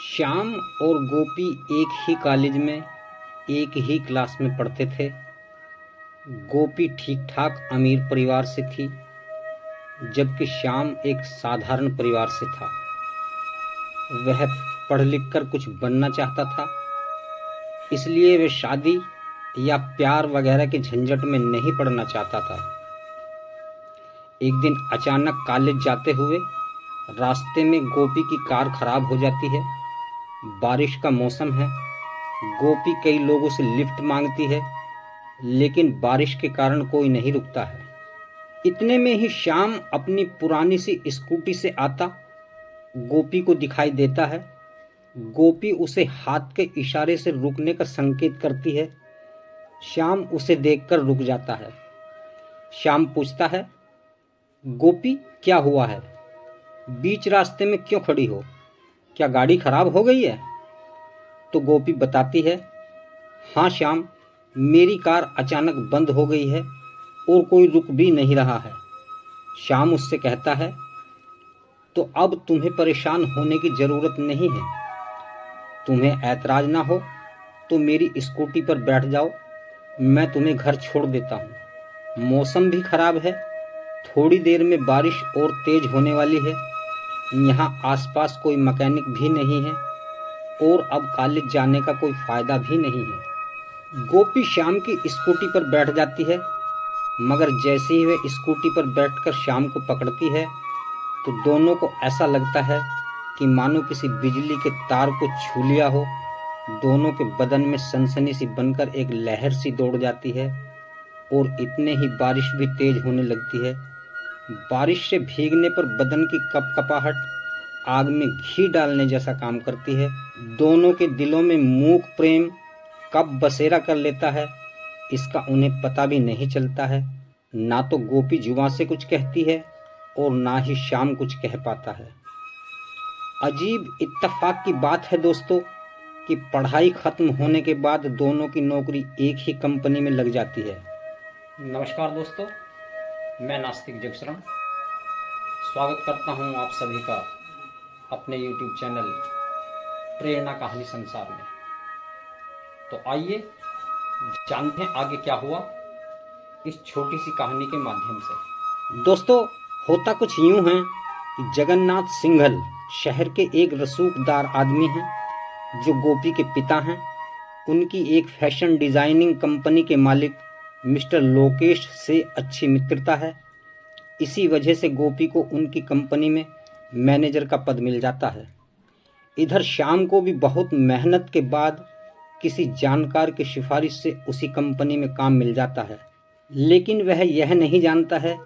श्याम और गोपी एक ही कॉलेज में एक ही क्लास में पढ़ते थे। गोपी ठीक ठाक अमीर परिवार से थी, जबकि श्याम एक साधारण परिवार से था। वह पढ़ लिख कर कुछ बनना चाहता था, इसलिए वह शादी या प्यार वगैरह के झंझट में नहीं पड़ना चाहता था। एक दिन अचानक कॉलेज जाते हुए रास्ते में गोपी की कार खराब हो जाती है। बारिश का मौसम है। गोपी कई लोगों से लिफ्ट मांगती है, लेकिन बारिश के कारण कोई नहीं रुकता है। इतने में ही श्याम अपनी पुरानी सी स्कूटी से आता गोपी को दिखाई देता है। गोपी उसे हाथ के इशारे से रुकने का संकेत करती है। श्याम उसे देखकर रुक जाता है। श्याम पूछता है, गोपी क्या हुआ है? बीच रास्ते में क्यों खड़ी हो? क्या गाड़ी खराब हो गई है? तो गोपी बताती है, हाँ श्याम, मेरी कार अचानक बंद हो गई है और कोई रुक भी नहीं रहा है। श्याम उससे कहता है, तो अब तुम्हें परेशान होने की ज़रूरत नहीं है। तुम्हें ऐतराज ना हो तो मेरी स्कूटी पर बैठ जाओ, मैं तुम्हें घर छोड़ देता हूँ। मौसम भी खराब है, थोड़ी देर में बारिश और तेज होने वाली है। यहाँ आसपास कोई मैकेनिक भी नहीं है और अब कॉलेज जाने का कोई फ़ायदा भी नहीं है। गोपी श्याम की स्कूटी पर बैठ जाती है, मगर जैसे ही वह स्कूटी पर बैठकर श्याम को पकड़ती है तो दोनों को ऐसा लगता है कि मानो किसी बिजली के तार को छू लिया हो। दोनों के बदन में सनसनी सी बनकर एक लहर सी दौड़ जाती है और इतने ही बारिश भी तेज होने लगती है। बारिश से भीगने पर बदन की कपकपाहट आग में घी डालने जैसा काम करती है। दोनों के दिलों में मूक प्रेम कब बसेरा कर लेता है, इसका उन्हें पता भी नहीं चलता है। ना तो गोपी जुबान से कुछ कहती है और ना ही श्याम कुछ कह पाता है। अजीब इत्तेफाक की बात है दोस्तों कि पढ़ाई खत्म होने के बाद दोनों की नौकरी एक ही कंपनी में लग जाती है। नमस्कार दोस्तों, मैं नास्तिक जगशरण स्वागत करता हूं आप सभी का अपने YouTube चैनल प्रेरणा कहानी संसार में। तो आइए जानते हैं आगे क्या हुआ इस छोटी सी कहानी के माध्यम से। दोस्तों, होता कुछ यूं है कि जगन्नाथ सिंघल शहर के एक रसूखदार आदमी हैं जो गोपी के पिता हैं। उनकी एक फैशन डिज़ाइनिंग कंपनी के मालिक मिस्टर लोकेश से अच्छी मित्रता है। इसी वजह से गोपी को उनकी कंपनी में मैनेजर का पद मिल जाता है। इधर श्याम को भी बहुत मेहनत के बाद किसी जानकार की सिफारिश से उसी कंपनी में काम मिल जाता है, लेकिन वह यह नहीं जानता है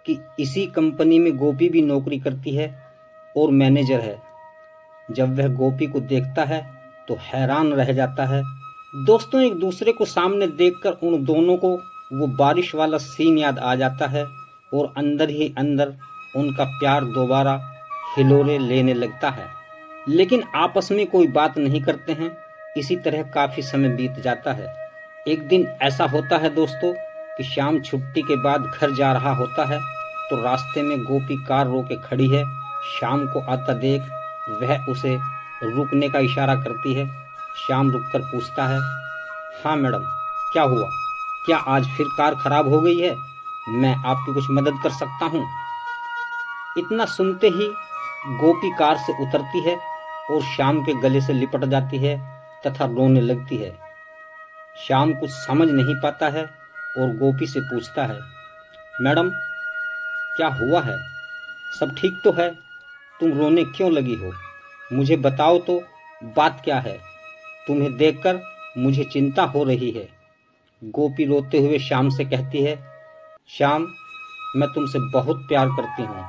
कि इसी कंपनी में गोपी भी नौकरी करती है और मैनेजर है। जब वह गोपी को देखता है तो हैरान रह जाता है। दोस्तों, एक दूसरे को सामने देखकर उन दोनों को वो बारिश वाला सीन याद आ जाता है और अंदर ही अंदर उनका प्यार दोबारा हिलोरे लेने लगता है। लेकिन आपस में कोई बात नहीं करते हैं। इसी तरह काफ़ी समय बीत जाता है। एक दिन ऐसा होता है दोस्तों कि श्याम छुट्टी के बाद घर जा रहा होता है तो रास्ते में गोपी कार रोके खड़ी है। श्याम को आता देख वह उसे रुकने का इशारा करती है। श्याम रुककर पूछता है, हाँ मैडम, क्या हुआ? क्या आज फिर कार खराब हो गई है? मैं आपकी कुछ मदद कर सकता हूँ? इतना सुनते ही गोपी कार से उतरती है और श्याम के गले से लिपट जाती है तथा रोने लगती है। श्याम कुछ समझ नहीं पाता है और गोपी से पूछता है, मैडम क्या हुआ है? सब ठीक तो है? तुम रोने क्यों लगी हो? मुझे बताओ तो, बात क्या है? तुम्हें देखकर मुझे चिंता हो रही है। गोपी रोते हुए श्याम से कहती है, श्याम, मैं तुमसे बहुत प्यार करती हूँ,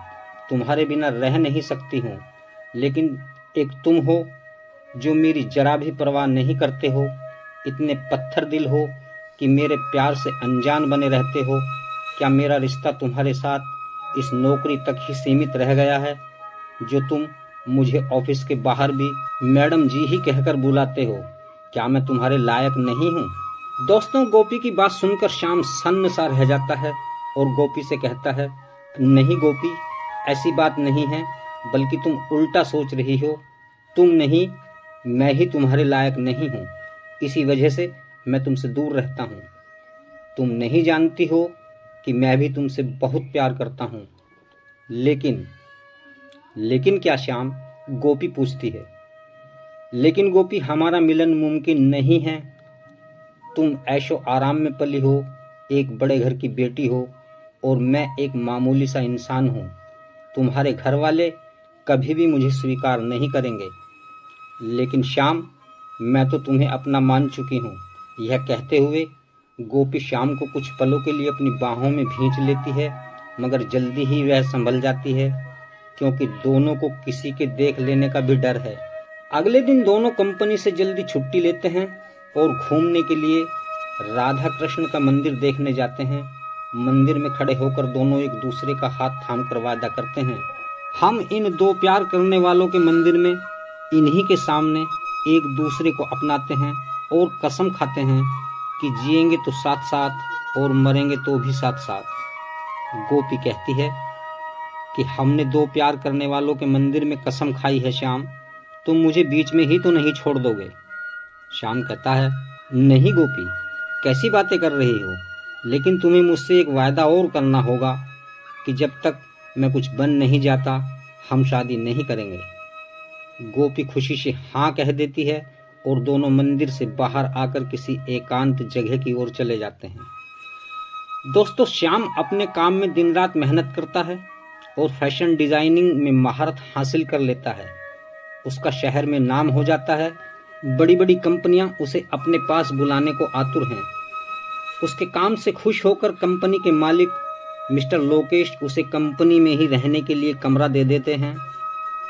तुम्हारे बिना रह नहीं सकती हूँ, लेकिन एक तुम हो जो मेरी जरा भी परवाह नहीं करते हो। इतने पत्थर दिल हो कि मेरे प्यार से अनजान बने रहते हो। क्या मेरा रिश्ता तुम्हारे साथ इस नौकरी तक ही सीमित रह गया है जो तुम मुझे ऑफिस के बाहर भी मैडम जी ही कहकर बुलाते हो? क्या मैं तुम्हारे लायक नहीं हूँ? दोस्तों, गोपी की बात सुनकर श्याम सन्न सा रह जाता है और गोपी से कहता है, नहीं गोपी, ऐसी बात नहीं है, बल्कि तुम उल्टा सोच रही हो। तुम नहीं मैं ही तुम्हारे लायक नहीं हूँ, इसी वजह से मैं तुमसे दूर रहता हूँ। तुम नहीं जानती हो कि मैं भी तुमसे बहुत प्यार करता हूँ। लेकिन क्या श्याम? गोपी पूछती है। लेकिन गोपी, हमारा मिलन मुमकिन नहीं है। तुम ऐशो आराम में पली हो, एक बड़े घर की बेटी हो, और मैं एक मामूली सा इंसान हूँ। तुम्हारे घर वाले कभी भी मुझे स्वीकार नहीं करेंगे। लेकिन श्याम, मैं तो तुम्हें अपना मान चुकी हूँ। यह कहते हुए गोपी श्याम को कुछ पलों के लिए अपनी बाहों में भींच लेती है, मगर जल्दी ही वह संभल जाती है, क्योंकि दोनों को किसी के देख लेने का भी डर है। अगले दिन दोनों कंपनी से जल्दी छुट्टी लेते हैं और घूमने के लिए राधा कृष्ण का मंदिर देखने जाते हैं। मंदिर में खड़े होकर दोनों एक दूसरे का हाथ थाम कर वादा करते हैं, हम इन दो प्यार करने वालों के मंदिर में इन्हीं के सामने एक दूसरे को अपनाते हैं और कसम खाते हैं कि जिएंगे तो साथ साथ और मरेंगे तो भी साथ साथ। गोपी कहती है कि हमने दो प्यार करने वालों के मंदिर में कसम खाई है श्याम, तुम मुझे बीच में ही तो नहीं छोड़ दोगे। श्याम कहता है, नहीं गोपी, कैसी बातें कर रही हो? लेकिन तुम्हें मुझसे एक वायदा और करना होगा कि जब तक मैं कुछ बन नहीं जाता हम शादी नहीं करेंगे। गोपी खुशी से हाँ कह देती है और दोनों मंदिर से बाहर आकर किसी एकांत जगह की ओर चले जाते हैं। दोस्तों, श्याम अपने काम में दिन रात मेहनत करता है और फैशन डिजाइनिंग में महारत हासिल कर लेता है। उसका शहर में नाम हो जाता है। बड़ी बड़ी कंपनियां उसे अपने पास बुलाने को आतुर हैं। उसके काम से खुश होकर कंपनी के मालिक मिस्टर लोकेश उसे कंपनी में ही रहने के लिए कमरा दे देते हैं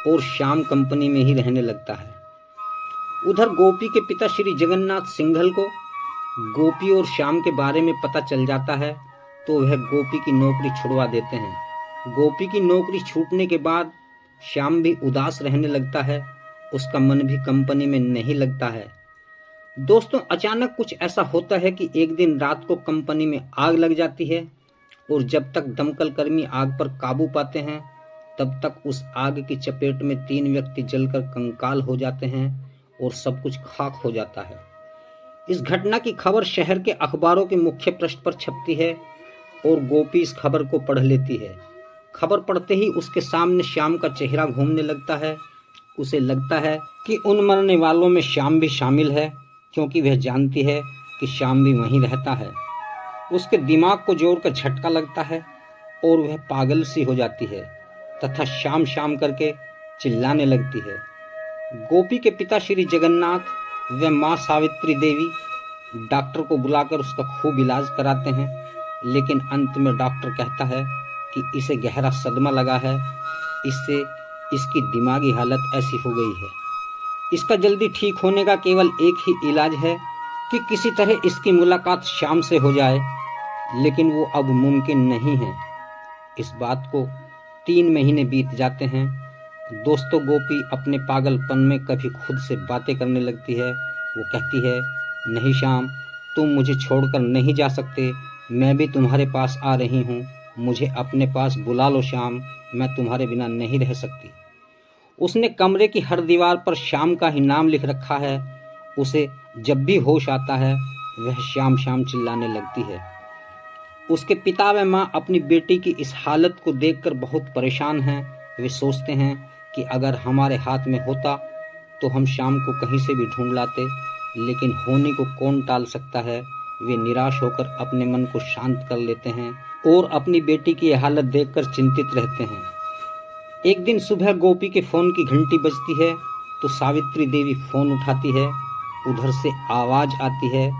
और श्याम कंपनी में ही रहने लगता है। उधर गोपी के पिता श्री जगन्नाथ सिंघल को गोपी और श्याम के बारे में पता चल जाता है, तो वह गोपी की नौकरी छुड़वा देते हैं। गोपी की नौकरी छूटने के बाद श्याम भी उदास रहने लगता है। उसका मन भी कंपनी में नहीं लगता है। दोस्तों, अचानक कुछ ऐसा होता है कि एक दिन रात को कंपनी में आग लग जाती है और जब तक दमकल कर्मी आग पर काबू पाते हैं तब तक उस आग की चपेट में 3 व्यक्ति जलकर कंकाल हो जाते हैं और सब कुछ खाक हो जाता है। इस घटना की खबर शहर के अखबारों के मुख्य पृष्ठ पर छपती है और गोपी इस खबर को पढ़ लेती है। खबर पढ़ते ही उसके सामने श्याम का चेहरा घूमने लगता है। उसे लगता है कि उन मरने वालों में श्याम भी शामिल है, क्योंकि वह जानती है कि श्याम भी वहीं रहता है। उसके दिमाग को जोर का झटका लगता है और वह पागल सी हो जाती है तथा श्याम श्याम करके चिल्लाने लगती है। गोपी के पिता श्री जगन्नाथ व माँ सावित्री देवी डॉक्टर को बुलाकर उसका खूब इलाज कराते हैं, लेकिन अंत में डॉक्टर कहता है कि इसे गहरा सदमा लगा है, इससे इसकी दिमागी हालत ऐसी हो गई है। इसका जल्दी ठीक होने का केवल एक ही इलाज है कि किसी तरह इसकी मुलाकात श्याम से हो जाए, लेकिन वो अब मुमकिन नहीं है। इस बात को 3 महीने बीत जाते हैं। दोस्तों, गोपी अपने पागलपन में कभी खुद से बातें करने लगती है। वो कहती है, नहीं श्याम, तुम मुझे छोड़कर नहीं जा सकते, मैं भी तुम्हारे पास आ रही हूँ, मुझे अपने पास बुला लो श्याम, मैं तुम्हारे बिना नहीं रह सकती। उसने कमरे की हर दीवार पर श्याम का ही नाम लिख रखा है। उसे जब भी होश आता है वह श्याम श्याम चिल्लाने लगती है। उसके पिता व माँ अपनी बेटी की इस हालत को देखकर बहुत परेशान हैं। वे सोचते हैं कि अगर हमारे हाथ में होता तो हम श्याम को कहीं से भी ढूंढ लाते, लेकिन होने को कौन टाल सकता है। वे निराश होकर अपने मन को शांत कर लेते हैं और अपनी बेटी की हालत देखकर चिंतित रहते हैं। एक दिन सुबह गोपी के फोन की घंटी बजती है तो सावित्री देवी फोन उठाती है। उधर से आवाज आती है,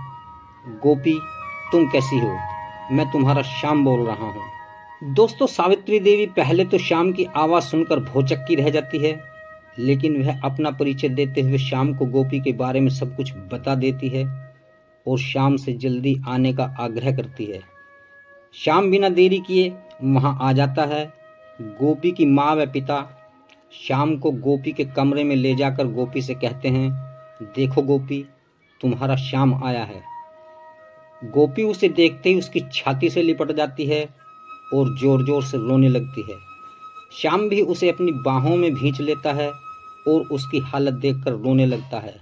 गोपी, तुम कैसी हो? मैं तुम्हारा श्याम बोल रहा हूँ। दोस्तों, सावित्री देवी पहले तो श्याम की आवाज़ सुनकर भौचक्की रह जाती है, लेकिन वह अपना परिचय देते हुए श्याम को गोपी के बारे में सब कुछ बता देती है और श्याम से जल्दी आने का आग्रह करती है। श्याम बिना देरी किए वहाँ आ जाता है। गोपी की माँ व पिता श्याम को गोपी के कमरे में ले जाकर गोपी से कहते हैं, देखो गोपी, तुम्हारा श्याम आया है। गोपी उसे देखते ही उसकी छाती से लिपट जाती है और जोर जोर से रोने लगती है। श्याम भी उसे अपनी बाहों में भींच लेता है और उसकी हालत देखकर रोने लगता है।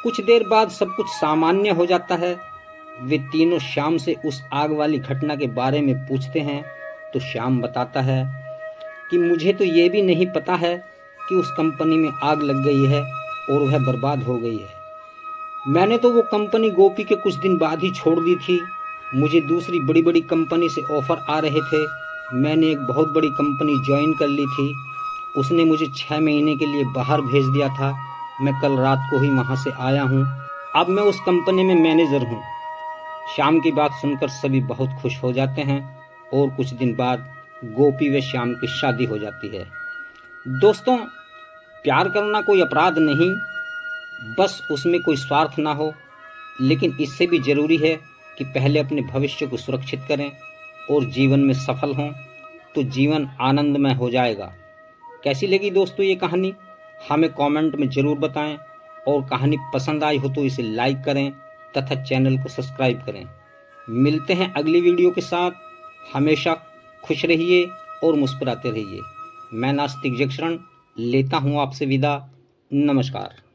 कुछ देर बाद सब कुछ सामान्य हो जाता है। वे तीनों श्याम से उस आग वाली घटना के बारे में पूछते हैं तो श्याम बताता है कि मुझे तो ये भी नहीं पता है कि उस कंपनी में आग लग गई है और वह बर्बाद हो गई है। मैंने तो वो कंपनी गोपी के कुछ दिन बाद ही छोड़ दी थी। मुझे दूसरी बड़ी बड़ी कंपनी से ऑफ़र आ रहे थे। मैंने एक बहुत बड़ी कंपनी ज्वाइन कर ली थी। उसने मुझे 6 महीने के लिए बाहर भेज दिया था। मैं कल रात को ही वहाँ से आया हूँ। अब मैं उस कंपनी में मैनेजर हूँ। श्याम की बात सुनकर सभी बहुत खुश हो जाते हैं और कुछ दिन बाद गोपी व श्याम की शादी हो जाती है। दोस्तों, प्यार करना कोई अपराध नहीं, बस उसमें कोई स्वार्थ ना हो। लेकिन इससे भी ज़रूरी है कि पहले अपने भविष्य को सुरक्षित करें और जीवन में सफल हों, तो जीवन आनंदमय हो जाएगा। कैसी लगी दोस्तों ये कहानी? हमें कमेंट में ज़रूर बताएं और कहानी पसंद आई हो तो इसे लाइक करें तथा चैनल को सब्सक्राइब करें। मिलते हैं अगली वीडियो के साथ। हमेशा खुश रहिए और मुस्कुराते रहिए। मैं नास्तिक जक्षरण लेता हूँ आपसे विदा। नमस्कार।